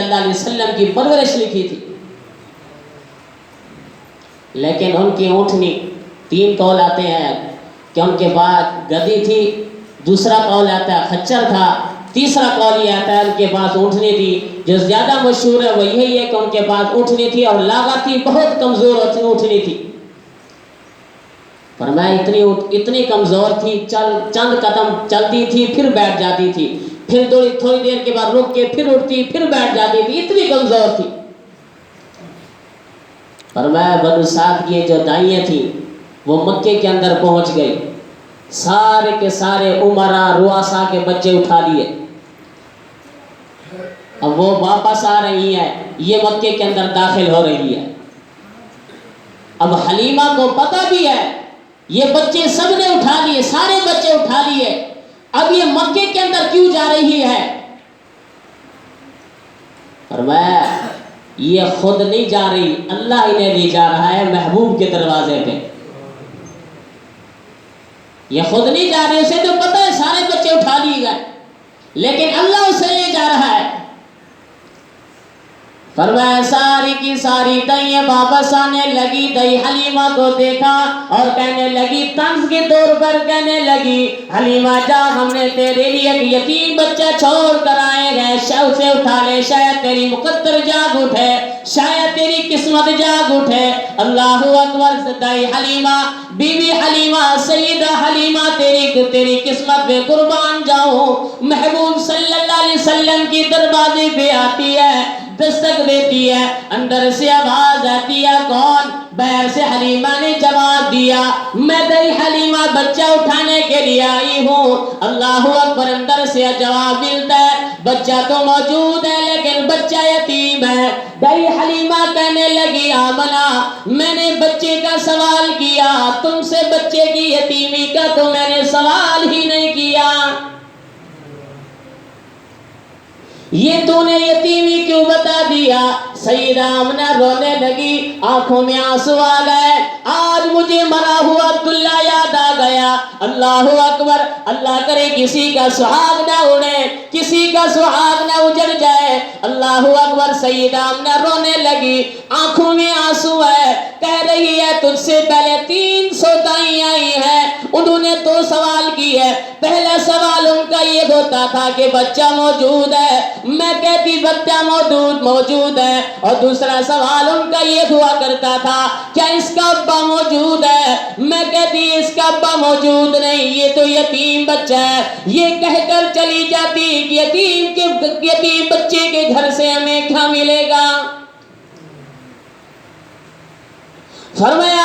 اللہ علیہ وسلم کی پرورش لکھی تھی، لیکن ان کی اونٹنی، 3 قول آتے ہیں کہ ان کے بعد گدی تھی، دوسرا قول آتا ہے خچر تھا، تیسرا قول یہ آتا ہے ان کے پاس اونٹنی تھی۔ جو زیادہ مشہور ہے وہ یہی ہے کہ ان کے پاس اونٹنی تھی اور لاغا تھی، بہت کمزور اونٹنی تھی۔ فرمایا اتنی کمزور تھی، چند قدم چلتی تھی پھر بیٹھ جاتی تھی، پھر تھوڑی دیر کے بعد رک کے پھر اٹھتی پھر بیٹھ جاتی تھی، اتنی کمزور تھی۔ فرمایا بنو سعد کی جو دائیاں تھیں وہ مکے کے اندر پہنچ گئی، سارے کے سارے عمرا رؤسا کے بچے اٹھا لیے، اب وہ واپس آ رہی ہے، یہ مکے کے اندر داخل ہو رہی ہے۔ اب حلیمہ کو پتہ بھی ہے یہ بچے سب نے اٹھا لیے، سارے بچے اٹھا لیے، اب یہ مکے کے اندر کیوں جا رہی ہے؟ فرمایا یہ خود نہیں جا رہی، اللہ انہیں لے جا رہا ہے محبوب کے دروازے پہ۔ یہ خود نہیں جا رہی، اسے تو پتہ ہے سارے بچے اٹھا لیے گئے، لیکن اللہ اسے لے جا رہا ہے۔ فرمایا ساری کی ساری دائیں واپس آنے لگی، دائی حلیمہ کو دیکھا اور کہنے لگی، طنز کے طور پر کہنے لگی، حلیمہ جا ہم نے تیرے لیے ایک یتیم بچہ چھوڑ کر آئے گئے، اسے اٹھا لے، شاید تیری مقدر جاگ اٹھے، شاید تیری قسمت جاگ اٹھے۔ اللہ اکبر۔ دائی حلیمہ، بی بی حلیمہ، سیدہ حلیمہ، تیری قسمت پہ قربان جاؤں، محبوب صلی اللہ علیہ وسلم کی دروازے پہ آتی ہے، دستک دیتی ہے، اندر سے آواز آتی ہے، کون؟ باہر سے حلیمہ نے جواب دیا، میں دائی حلیمہ بچہ اٹھانے کے لیے آئی ہوں۔ اللہ اکبر۔ اندر سے جواب ملتا ہے، بچہ تو موجود ہے لیکن بچہ یتیم ہے۔ دائی حلیمہ کہنے لگی، آمنہ میں نے بچے کا سوال کیا، تم سے بچے کی یتیمی کا تو میں نے سوال ہی نہیں کیا، یہ تو نے یتیمی کیوں بتا دیا؟ سیدہ آمنہ رونے لگی، آنکھوں میں آنسو آ گئے، آج مجھے مرا ہوا عبداللہ یاد آ گیا۔ اللہ اکبر۔ اللہ کرے کسی کا سہاگ نہ اڑے، کسی کا سہاگ نہ اجڑ جائے۔ اللہ اکبر۔ سیدہ آمنہ رونے لگی، آنکھوں میں آنسو ہے، کہہ رہی ہے تجھ سے پہلے 300 دائیں آئی ہیں، انہوں نے تو سوال کی ہے، پہلا سوال ان کا یہ ہوتا تھا کہ بچہ موجود ہے، میں کہتی بچہ موجود ہے، اور دوسرا سوال ان کا یہ ہوا کرتا تھا کیا اس کا ابا موجود ہے، میں کہتی اس کا ابا موجود نہیں، یہ تو یتیم بچہ ہے، یہ کہہ کر چلی جاتی کہ یتیم بچے کے گھر سے ہمیں کیا ملے گا؟ فرمایا